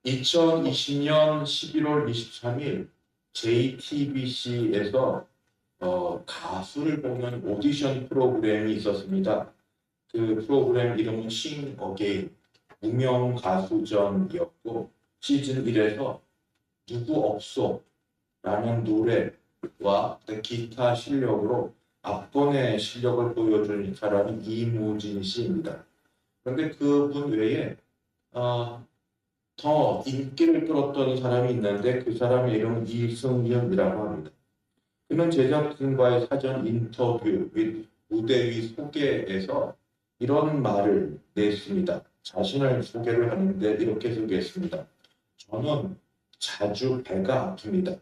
2020년 11월 23일 JTBC에서 가수를 뽑는 오디션 프로그램이 있었습니다. 그 프로그램 이름은 싱 어게인 무명 가수전이었고 시즌 1에서 누구 없소 라는 노래와 기타 실력으로 압권의 실력을 보여준 사람이 이무진 씨입니다. 그런데 그분 외에 어, 더 인기를 끌었던 사람이 있는데 그 사람의 이름은 이승윤이라고 합니다. 그는 제작진과의 사전 인터뷰 및 무대 위 소개에서 이런 말을 냈습니다. 자신을 소개를 하는데 이렇게 소개했습니다. 저는 자주 배가 아픕니다.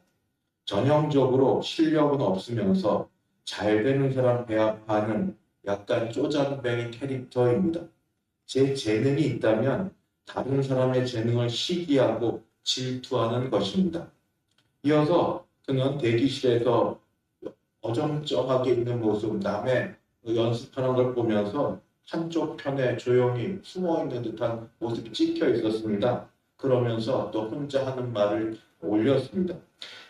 전형적으로 실력은 없으면서 잘 되는 사람 배합하는 약간 쪼잔뱅이 캐릭터입니다. 제 재능이 있다면 다른 사람의 재능을 시기하고 질투하는 것입니다. 이어서 그는 대기실에서 어정쩡하게 있는 모습, 남의 연습하는 걸 보면서 한쪽 편에 조용히 숨어 있는 듯한 모습이 찍혀 있었습니다. 그러면서 또 혼자 하는 말을 올렸습니다.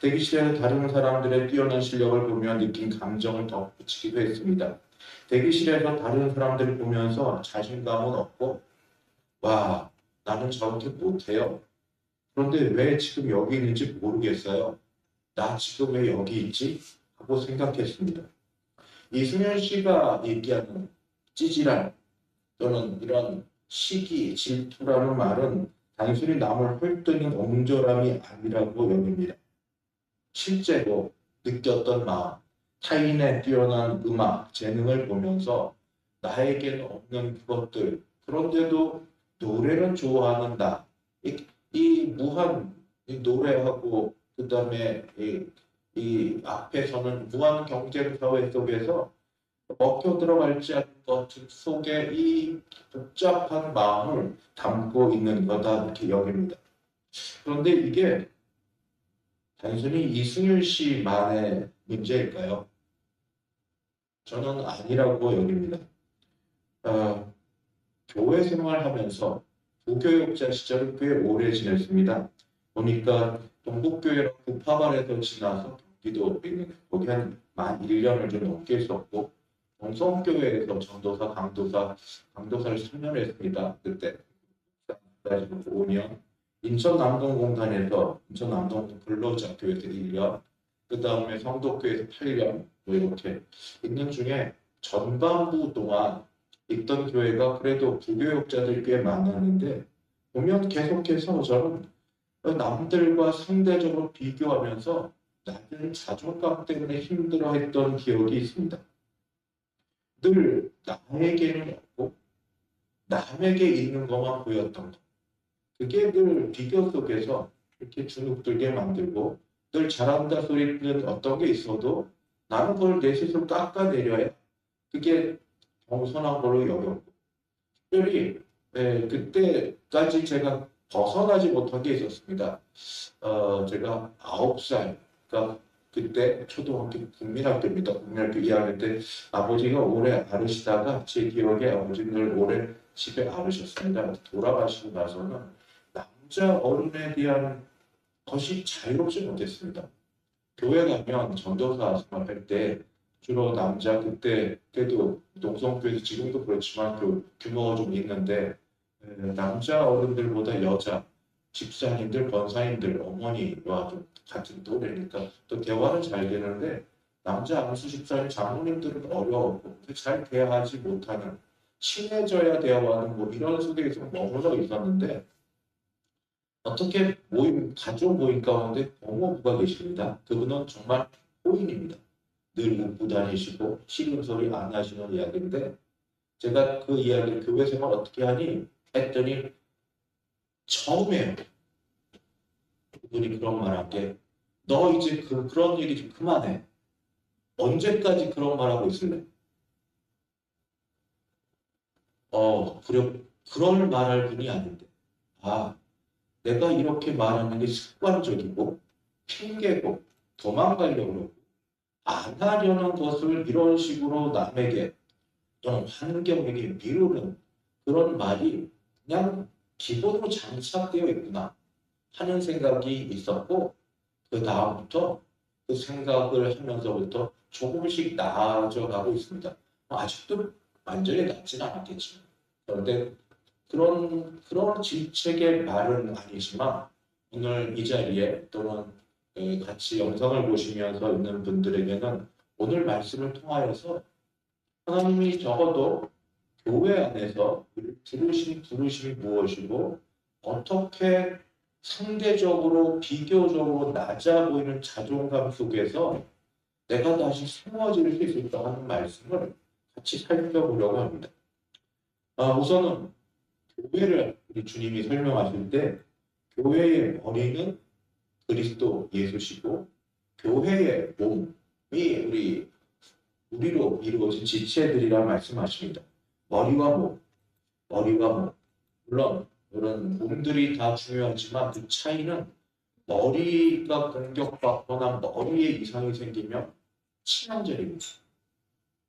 대기실에서 다른 사람들의 뛰어난 실력을 보며 느낀 감정을 덧붙이기도 했습니다. 대기실에서 다른 사람들을 보면서 자신감은 없고, 와, 나는 저렇게 못해요. 그런데 왜 지금 여기 있는지 모르겠어요. 나 지금 왜 여기 있지? 하고 생각했습니다. 이승현 씨가 얘기하는 찌질한 또는 이런 시기, 질투라는 말은 단순히 남을 헐뜯는 옹졸함이 아니라고 여깁니다. 실제로 느꼈던 마음, 타인의 뛰어난 음악, 재능을 보면서 나에게는 없는 그것들, 그런데도 노래는 좋아하는 나, 이 무한 이 노래하고 그다음에 이 앞에서는 무한 경쟁 사회 속에서 먹혀 들어갈지 않는 것 속에 이 복잡한 마음을 담고 있는 거다 이렇게 여깁니다. 그런데 이게 단순히 이승윤 씨만의 문제일까요? 저는 아니라고 여깁니다. 어, 교회 생활하면서 부교육자 시절을 꽤 오래 지냈습니다. 보니까 동국교회랑 구파발에서 지나서 경기도 있는 거기 한 1년을 좀 넘게 있었고 동성교회에서 전도사, 강도사를 3년 했습니다. 그때 그래가지고 5년 인천 남동공단에서 인천남동 근로자교회에서 1년 그 다음에 성덕교회에서 8년 뭐 이렇게 있는 중에 전반부 동안 있던 교회가 그래도 부교육자들이 꽤 많았는데 보면 계속해서 저는 남들과 상대적으로 비교하면서 낮은 자존감 때문에 힘들어했던 기억이 있습니다. 늘 나에게는 없고 남에게 있는 것만 보였던 것. 그게 늘 비교 속에서 이렇게 주눅들게 만들고 늘 잘한다 소리 듣는 어떤 게 있어도 나는 그걸 내 스스로 깎아내려야 그게 겸손한 걸로 여겼고 특별히 그때까지 제가 벗어나지 못한 게 있었습니다. 제가 9살, 그러니까 그때 초등학교 국민학교입니다. 국민학교 2학년 때 아버지가 오래 앓으시다가 제 기억에 아버지는 늘 오래 집에 앓으셨습니다. 돌아가시고 나서는 남자 어른에 대한 것이 자유롭지 못했습니다. 교회 가면 전도사 생활할 때 주로 남자 그때도 농성교회도 지금도 그렇지만 그 규모가 좀 있는데 남자 어른들보다 여자 집사님들, 권사님들, 어머니와 좀 같은 또래니까 또 대화는 잘 되는데 남자 안수 집사님, 장로님들은 어려웠고 잘 대화하지 못하는 친해져야 대화하는 뭐 이런 속에서 머물러 있었는데 어떻게 가족 모임 가운데 고모부가 계십니다. 그분은 정말 호인입니다. 늘 웃고 다니시고 싫은 소리 안 하시는 이야기인데 제가 그 이야기를 교회 생활 어떻게 하니 했더니 처음에 그분이 그런 말 한 게 너 이제 그런 얘기 좀 그만해. 언제까지 그런 말 하고 있을래? 그럴 말할 분이 아닌데. 아, 내가 이렇게 말하는 게 습관적이고 핑계고 도망가려고 그러고 안 하려는 것을 이런 식으로 남에게 또는 환경에게 미루는 그런 말이 그냥 기본으로 장착되어 있구나. 하는 생각이 있었고 그 다음부터 그 생각을 하면서부터 조금씩 나아져 가고 있습니다. 아직도 완전히 낫지는 않았겠지만 그런데 그런 질책의 말은 아니지만 오늘 이 자리에 또는 같이 영상을 보시면서 있는 분들에게는 오늘 말씀을 통하여서 하나님이 적어도 교회 안에서 부르신 부르심이 무엇이고 어떻게 상대적으로 비교적으로 낮아 보이는 자존감 속에서 내가 다시 세워질 수 있을까 하는 말씀을 같이 살펴보려고 합니다. 우선은 교회를 우리 주님이 설명하실 때 교회의 머리는 그리스도 예수시고 교회의 몸이 우리로 이루어진 지체들이라 말씀하십니다. 머리와 몸, 머리와 몸. 물론 이런 몸들이 다 중요하지만 그 차이는 머리가 공격받거나 머리에 이상이 생기면 치명적입니다.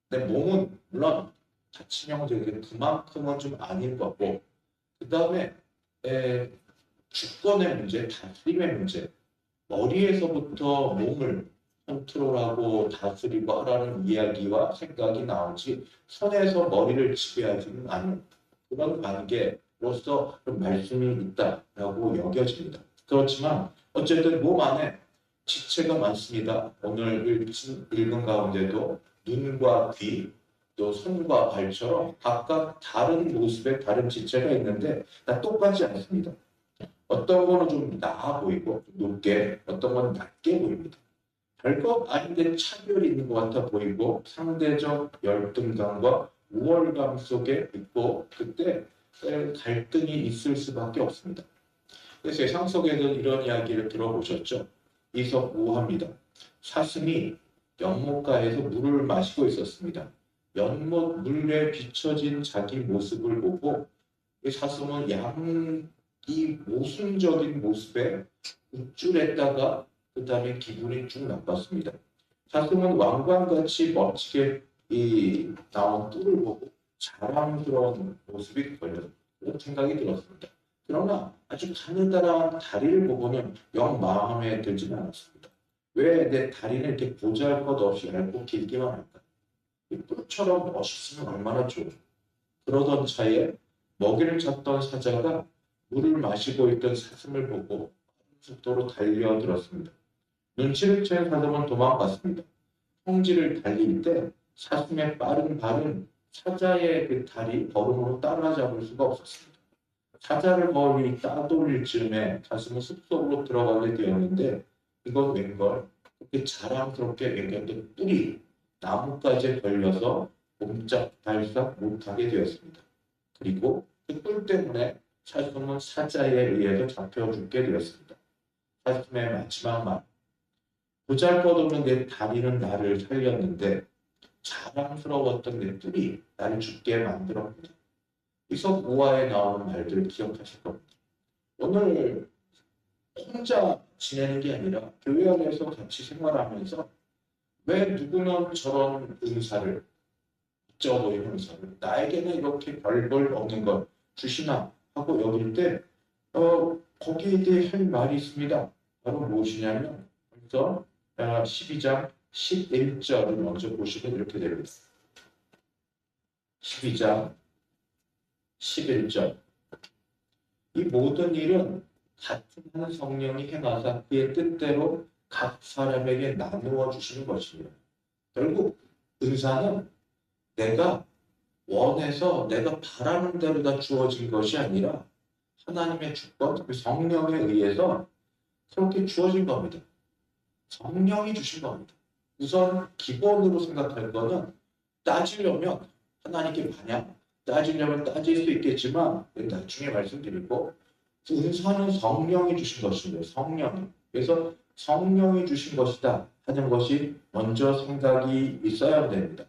근데 몸은 물론 다 치명적이고 그만큼은 좀 아닌 거고 그 다음에 주권의 문제, 다스림의 문제 머리에서부터 몸을 컨트롤하고 다스리고 하라는 이야기와 생각이 나오지 손에서 머리를 지배하지는 않은 그런 관계로서 말씀이 있다라고 여겨집니다. 그렇지만 어쨌든 몸 안에 지체가 많습니다. 오늘 읽은 가운데도 눈과 귀, 또 손과 발처럼 각각 다른 모습의 다른 지체가 있는데 다 똑같지 않습니다. 어떤 거는 좀 나아 보이고 높게, 어떤 건 낮게 보입니다. 별것 아닌데 차별이 있는 것 같아 보이고 상대적 열등감과 우월감 속에 있고 그때 갈등이 있을 수밖에 없습니다. 세상 속에는 이런 이야기를 들어보셨죠? 이석우합니다. 사슴이 연못가에서 물을 마시고 있었습니다. 연못 물에 비춰진 자기 모습을 보고 이 사슴은 이 모순적인 모습에 우쭐했다가 그 다음에 기분이 쭉 나빴습니다. 사슴은 왕관같이 멋지게 나온 뿔을 보고 자랑스러운 모습이 걸렸던 생각이 들었습니다. 그러나 아주 가느다란 다리를 보고는 영 마음에 들지는 않았습니다. 왜 내 다리는 이렇게 보잘것없이 얇고 길기만 할까? 이 뿔처럼 멋있으면 얼마나 좋아. 그러던 차에 먹이를 찾던 사자가 물을 마시고 있던 사슴을 보고 속도로 달려들었습니다. 눈치를 챈 사슴은 도망갔습니다. 성지를 달릴 때 사슴의 빠른 발은 사자의 그 다리 걸음으로 따라잡을 수가 없었습니다. 사자를 거의 따돌릴 즈음에 사슴은 숲속으로 들어가게 되었는데 이건 웬걸 그렇게 자랑스럽게 매겼던 뿔이 나뭇가지에 걸려서 옴짝달싹 못하게 되었습니다. 그리고 그 뿔 때문에 사슴은 사자에 의해서 잡혀 죽게 되었습니다. 사슴의 마지막 말 보잘것없는 내 다리는 나를 살렸는데 자랑스러웠던 내 뿔이 나를 죽게 만들었구나. 이석 5화에 나오는 말들을 기억하실 겁니다. 오늘 혼자 지내는 게 아니라 교회 안에서 같이 생활하면서 왜 누구는 저런 은사를 잊어버린 은사를 나에게는 이렇게 별걸 없는 걸 주시나 하고 여길 때 거기에 대해 할 말이 있습니다. 바로 무엇이냐면 먼저 12장 11절을 먼저 보시면 이렇게 됩니다. 12장 11절 이 모든 일은 같은 한 성령이 행하사 그의 뜻대로 각 사람에게 나누어 주시는 것입니다. 결국 은사는 내가 원해서 내가 바라는 대로 다 주어진 것이 아니라 하나님의 주권, 그 성령에 의해서 그렇게 주어진 겁니다. 성령이 주신 겁니다. 우선 기본으로 생각할 거는 따지려면 하나님께 마냥 따지려면 따질 수 있겠지만 나중에 말씀드리고 은사는 성령이 주신 것입니다. 성령이. 그래서 성령이 주신 것이다 하는 것이 먼저 생각이 있어야 됩니다.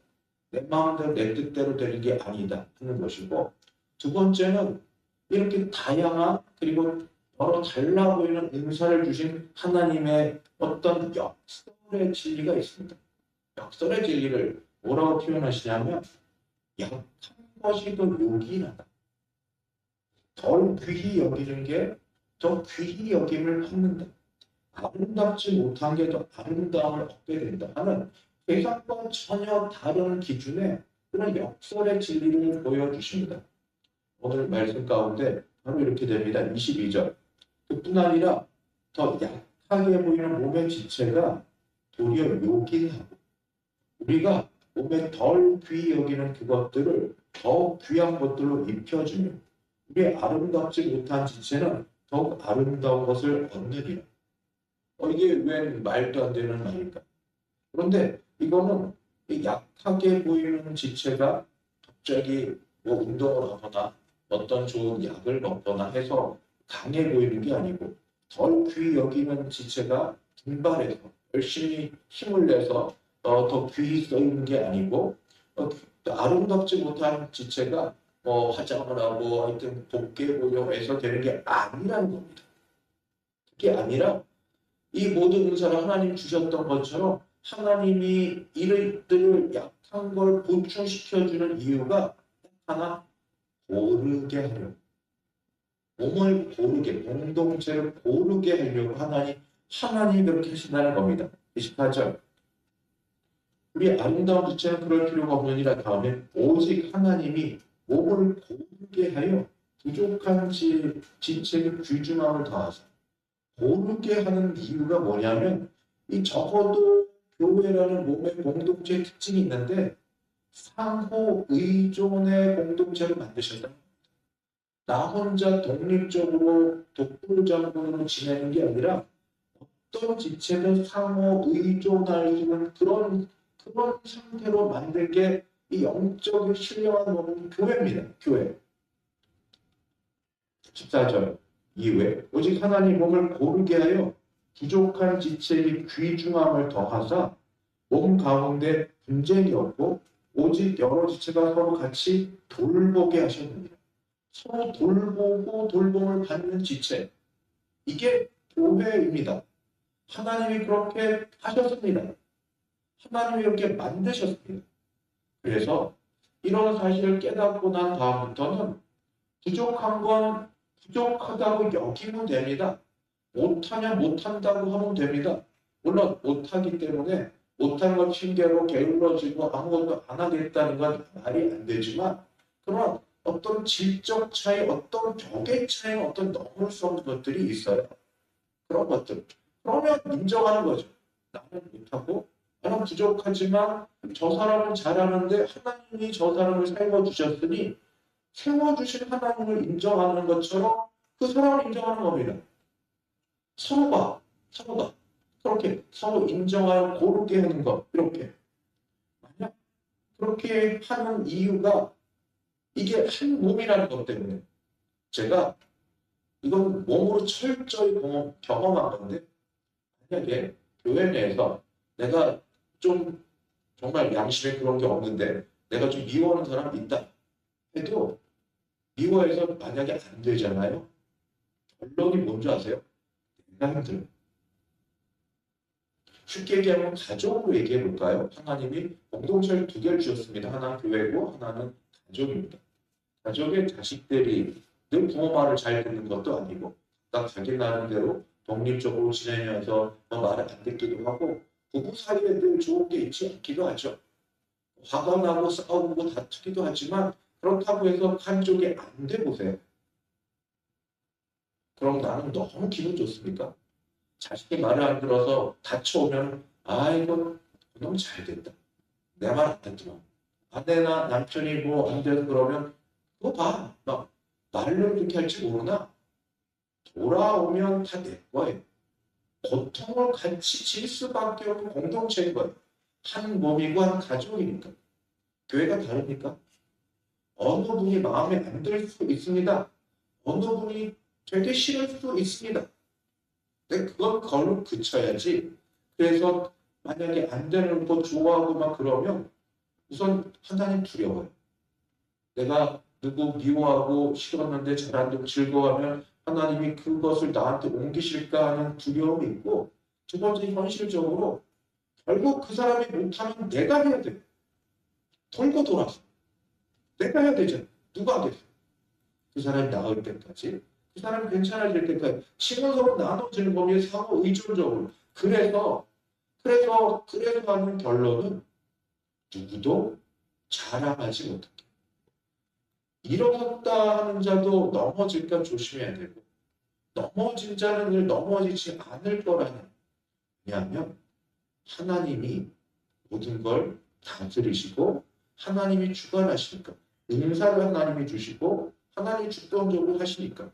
내 마음대로 내 뜻대로 되는 게 아니다 하는 것이고 두 번째는 이렇게 다양한 그리고 여러 달라 보이는 은사를 주신 하나님의 어떤 역설의 진리가 있습니다. 역설의 진리를 뭐라고 표현하시냐면 약한 것이 더 요긴하다. 덜 귀히 여기는 게 더 귀히 여김을 받는다. 아름답지 못한 게 더 아름다움을 얻게 된다 하는 세상과 전혀 다른 기준의 그런 역설의 진리를 보여주십니다. 오늘 말씀 가운데 바로 이렇게 됩니다. 22절. 그뿐 아니라 더 약하게 보이는 몸의 지체가 도리어 요긴하고 우리가 몸에 덜 귀히 여기는 그것들을 더 귀한 것들로 입혀주며 우리의 아름답지 못한 지체는 더욱 아름다운 것을 얻느니라. 이게 웬 말도 안 되는 말일까? 그런데 이거는 이 약하게 보이는 지체가 갑자기 뭐 운동을 하거나 어떤 좋은 약을 먹거나 해서 강해 보이는 게 아니고 덜 귀히 여기는 지체가 분발해서 열심히 힘을 내서 더 귀히 쓰이는 게 아니고 아름답지 못한 지체가 뭐 화장을 하고 하여튼 곱게 보려고 해서 되는 게 아니라는 겁니다. 그게 아니라 이 모든 은사를 하나님 주셨던 것처럼 하나님이 이들을 약한 걸 보충시켜주는 이유가 하나 고르게 하려고 몸을 고르게 공동체를 고르게 하려고 하나님이 그렇게 하신다는 겁니다. 28절 우리 아름다운 지체는 그럴 필요가 없느니라 다음에 오직 하나님이 몸을 고르게 하여 부족한 지체의 귀중함을 더하사 고르게 하는 이유가 뭐냐면 이 적어도 교회라는 몸의 공동체의 특징이 있는데 상호 의존의 공동체를 만드셨다. 나 혼자 독립적으로 독불장군으로 지내는 게 아니라 어떤 지체든 상호 의존할 수 있는 그런 상태로 만든 게 이 영적인 신령한 몸은 교회입니다. 교회. 14절 이후에 오직 하나님 몸을 고르게 하여 부족한 지체의 귀중함을 더하사 몸 가운데 분쟁이 없고 오직 여러 지체가 서로 같이 돌보게 하셨느니라. 서로 돌보고 돌봄을 받는 지체. 이게 교회입니다. 하나님이 그렇게 하셨습니다. 하나님이 이렇게 만드셨습니다. 그래서 이런 사실을 깨닫고 난 다음부터는 부족한 건 부족하다고 여기면 됩니다. 못한다고 하면 됩니다. 물론 못하기 때문에 못한 것 핑계로 게을러지고 아무것도 안 하겠다는 건 말이 안 되지만 그런 어떤 질적 차이, 어떤 격의 차이, 어떤 넘을 수 없는 것들이 있어요. 그런 것들. 그러면 인정하는 거죠. 나는 못하고 나는 부족하지만 저 사람은 잘하는데 하나님이 저 사람을 세워주셨으니 세워주신 하나님을 인정하는 것처럼 그 사람을 인정하는 겁니다. 서로가 그렇게 서로 인정하여 고르게 하는 것 이렇게 만약 그렇게 하는 이유가 이게 한 몸이라는 것 때문에 제가 이건 몸으로 철저히 경험한 건데 만약에 교회 내에서 내가 좀 정말 양심에 그런 게 없는데 내가 좀 미워하는 사람이 있다 해도 미워해서 만약에 안 되잖아요. 결론이 뭔지 아세요? 내가 힘들어요. 쉽게 얘기하면 가족으로 얘기해 볼까요? 하나님이 공동체를 두 개를 주셨습니다. 하나는 교회고 하나는 가족입니다. 가족의 자식들이 늘 부모 말을 잘 듣는 것도 아니고 딱 자기 나름대로 독립적으로 지내면서 말을 안 듣기도 하고 부부 사이에 늘 좋은 게 있지 않기도 하죠. 화가 나고 싸우고 다투기도 하지만 그렇다고 해서 한쪽이 안 돼 보세요. 그럼 나는 너무 기분 좋습니까? 자식이 말을 안 들어서 다쳐오면 이건 너무 잘 됐다. 내 말 안 듣더라. 아내나 남편이 뭐 안 돼서 그러면 그거 봐. 막 말로 그렇게 할지 모르나? 돌아오면 다 내 거예요. 고통을 같이 질 수밖에 없는 공동체인 거예요. 한 몸이고 한 가족이니까. 교회가 다릅니까? 어느 분이 마음에 안 들 수 있습니다. 어느 분이 되게 싫을 수 있습니다. 근데 그건 걸로 그쳐야지. 그래서 만약에 안 되는 거 좋아하고 막 그러면 우선 하나님 두려워요. 내가 누구 미워하고 싫었는데 잘한다고 즐거워하면 하나님이 그것을 나한테 옮기실까 하는 두려움이 있고 두 번째 현실적으로 결국 그 사람이 못하면 내가 해야 돼. 돌고 돌아서. 내가 해야 되잖아. 누가 하겠어. 그 사람이 나을 때까지 그 사람이 괜찮아질 때까지 신은 서로 나눠지는 범위에 상호 의존적으로. 그래서 하는 결론은 누구도 자랑하지 못한다. 일어섰다 하는 자도 넘어질까 조심해야 되고, 넘어진 자는 늘 넘어지지 않을 거라는. 왜냐하면 하나님이 모든 걸 다스리시고 하나님이 주관하시니까, 은사를 하나님이 주시고 하나님이 주권적으로 하시니까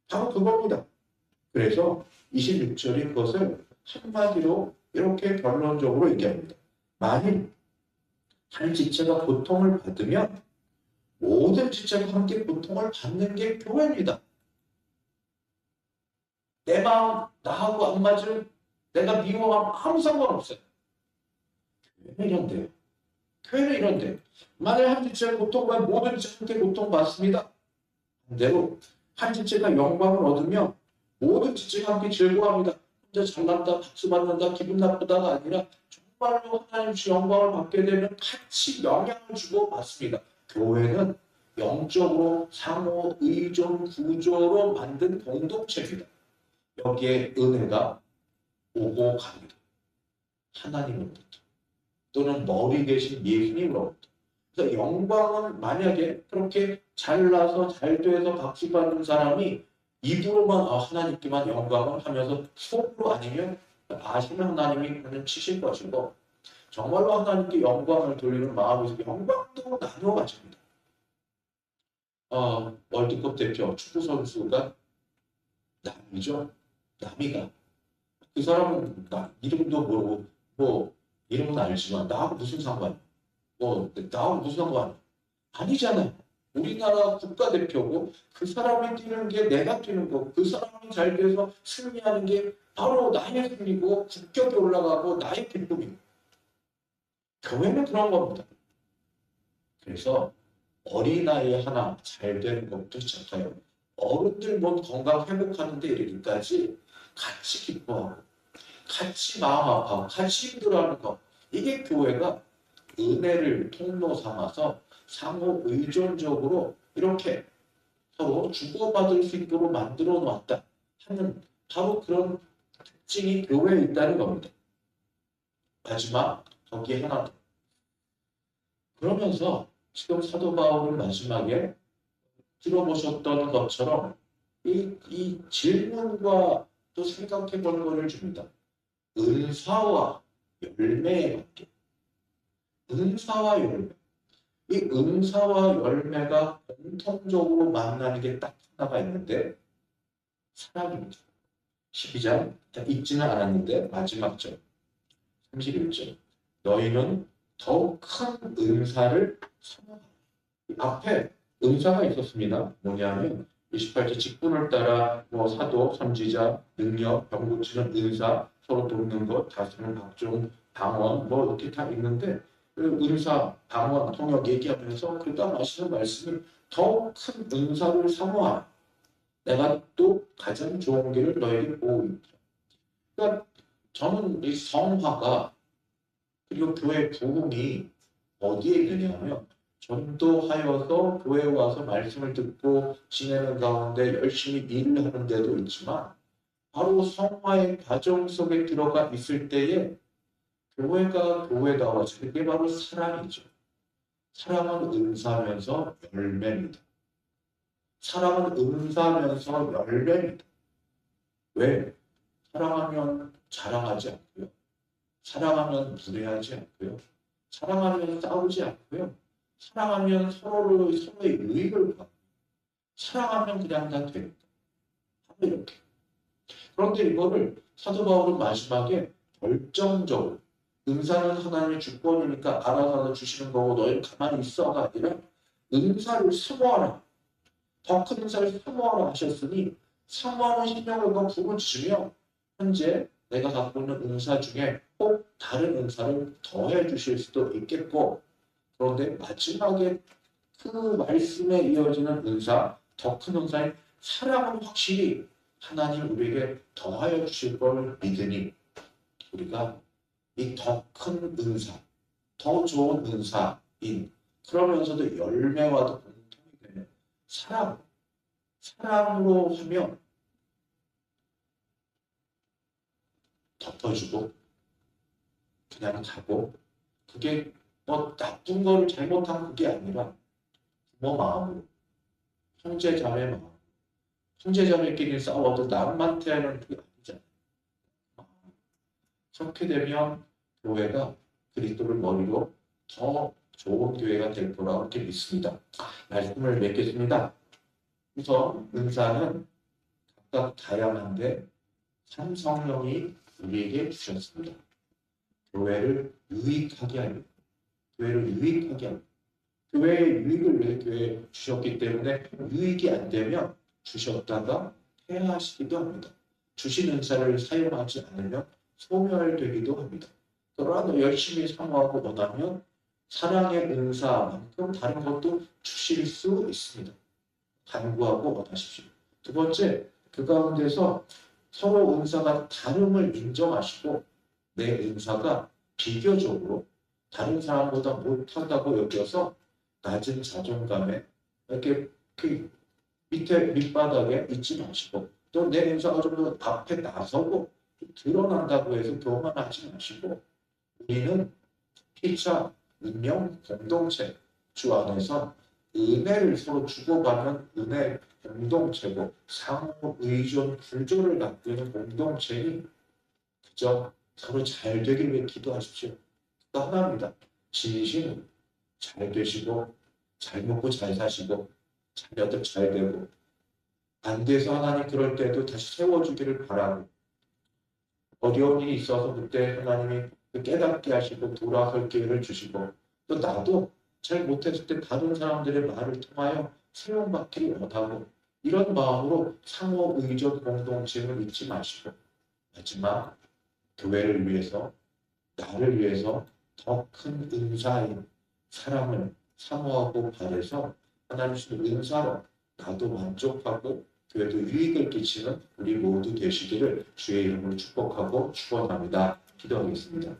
바로 그겁니다. 그래서 26절이 그것을 한마디로 이렇게 결론적으로 얘기합니다. 만일 한 지체가 고통을 받으면 모든 지체가 함께 고통을 받는 게 교회입니다. 내 마음 나하고 안 맞은, 내가 미워하면 아무 상관없어요. 교회는 이런데요. 교회는 이런데 만일 한 지체가 고통받으면 모든 지체가 함께 고통받습니다. 반대로 한 지체가 영광을 얻으면 모든 지체가 함께 즐거워합니다. 혼자 잘난다, 박수 받는다, 기분 나쁘다가 아니라 정말로 하나님 영광을 받게 되면 같이 영향을 주고 받습니다. 교회는 영적으로 상호 의존 구조로 만든 공동체입니다. 여기에 은혜가 오고 갑니다. 하나님으로부터 또는 머리 계신 예수님으로부터. 그래서 영광은 만약에 그렇게 잘나서 잘 돼서 박수 받는 사람이 입으로만 하나님께만 영광을 하면서 속으로 아니면 아시는 하나님이 그는 치실 것이고, 정말로 하나님께 영광을 돌리는 마음에서 영광도 나누어 가집니다. 월드컵 대표 축구 선수가 남이죠. 남이가 그 사람은 이름도 모르고 이름은 알지만 나하고 무슨 상관이야? 나하고 무슨 상관이야? 아니잖아요. 우리나라 국가대표고 그 사람이 뛰는 게 내가 뛰는 거고, 그 사람이 잘 돼서 승리하는 게 바로 나의 승리고 국격이 올라가고 나의 기쁨이고. 교회는 그런 겁니다. 그래서 어린아이 하나 잘 되는 것부터 시작해요. 어른들 몸 건강 회복하는 데 이르기까지 같이 기뻐하고 같이 마음 아파하고 같이 힘들어하는 것. 이게 교회가 은혜를 통로 삼아서 상호 의존적으로 이렇게 서로 주고받을 수 있도록 만들어 놨다 하는 바로 그런 특징이 교회에 있다는 겁니다. 마지막 거기에 하나 더. 그러면서 지금 사도 바울은 마지막에 들어보셨던 것처럼 이 질문과 또 생각해 볼 거를 줍니다. 은사와 열매에 관계. 은사와 열매. 이 은사와 열매가 공통적으로 만나는 게 딱 하나가 있는데 사랑입니다. 12장 읽지는 않았는데 마지막 절 31절 너희는 더욱 큰 은사를 선호하라. 앞에 은사가 있었습니다. 뭐냐면 28절 직분을 따라 사도, 선지자, 능력, 병 고치는 은사, 서로 돕는 것, 다스리는 각종 방언 이렇게 다 있는데 은사, 방언, 통역 얘기하면서 그다음 하시는 말씀이 더 큰 은사를 사모하라. 내가 또 가장 좋은 길을 너에게 보고 있다. 그러니까 저는 이 성화가 그리고 교회 부흥이 어디에 있느냐면 전도하여서 교회에 와서 말씀을 듣고 지내는 가운데 열심히 일을 하는 데도 있지만 바로 성화의 과정 속에 들어가 있을 때에 교회가 교회다워져. 그게 바로 사랑이죠. 사랑은 은사면서 열매입니다. 사랑은 은사면서 열매입니다. 왜? 사랑하면 자랑하지 않고요. 사랑하면 무례하지 않고요. 사랑하면 싸우지 않고요. 사랑하면 서로의 유익을 받고, 사랑하면 그냥 다 됩니다. 이렇게. 그런데 이거를 사도 바울은 마지막에 결정적으로 은사는 하나님의 주권이니까 알아서 주시는 거고 너희는 가만히 있어가 아니라 은사를 사모하라. 더 큰 은사를 사모하라 하셨으니 사모하는 심령과 부르짖으며 현재 내가 갖고 있는 은사 중에 꼭 다른 은사를 더해 주실 수도 있겠고, 그런데 마지막에 그 말씀에 이어지는 은사, 더 큰 은사인 사랑은 확실히 하나님 우리에게 더하여 주실 걸 믿으니 우리가 이 더 큰 은사, 더 좋은 은사인 그러면서도 열매와도 공통이 되는 사랑으로 하면 덮어주고 그냥 가고, 그게 뭐 나쁜 거를 잘못한 그게 아니라 부모 마음으로, 형제자매 마음, 형제자매끼리 싸워도 남한테는 그게 아니잖아요. 그렇게 되면 교회가 그리스도를 머리로 더 좋은 교회가 될 거라고 이렇게 믿습니다. 말씀을 맺겠습니다. 우선 은사는 각각 다양한데 삼성령이 우리에게 주셨습니다. 교회를 유익하게 하려, 교회를 유익하게 하려, 교회의 유익을 위해 교회에 주셨기 때문에 유익이 안 되면 주셨다가 폐하시기도 합니다. 주신 은사를 사용하지 않으면 소멸되기도 합니다. 그러나 열심히 사모하고 원하면 사랑의 은사만큼 다른 것도 주실 수 있습니다. 간구하고 원하십시오. 두 번째, 그 가운데서 서로 은사가 다름을 인정하시고 내 은사가 비교적으로 다른 사람보다 못한다고 여겨서 낮은 자존감에 이렇게 그 밑바닥에 있지 마시고, 또 내 은사가 좀 더 앞에 나서고 드러난다고 해서 교만하지 마시고, 우리는 피차 운명 공동체 주 안에서 은혜를 서로 주고받는 은혜 공동체고 상호 의존 구조를 갖고 있는 공동체니 그저 서로 잘 되길 위해 기도하십시오. 또 하나입니다. 진심으로 잘 되시고 잘 먹고 잘 사시고 자녀들 잘 되고, 안 돼서 하나님 그럴 때도 다시 세워주기를 바라고, 어려운 일이 있어서 그때 하나님이 깨닫게 하시고 돌아설 기회를 주시고, 또 나도 잘 못했을 때 다른 사람들의 말을 통하여 세움받기를 원하고, 이런 마음으로 상호 의존 공동체를 잊지 마시고, 마지막 교회를 위해서, 나를 위해서 더 큰 은사인 사랑을 사모하고 바래서 하나님 주신 은사로 나도 만족하고 교회도 유익을 끼치는 우리 모두 되시기를 주의 이름으로 축복하고 축원합니다. 기도하겠습니다.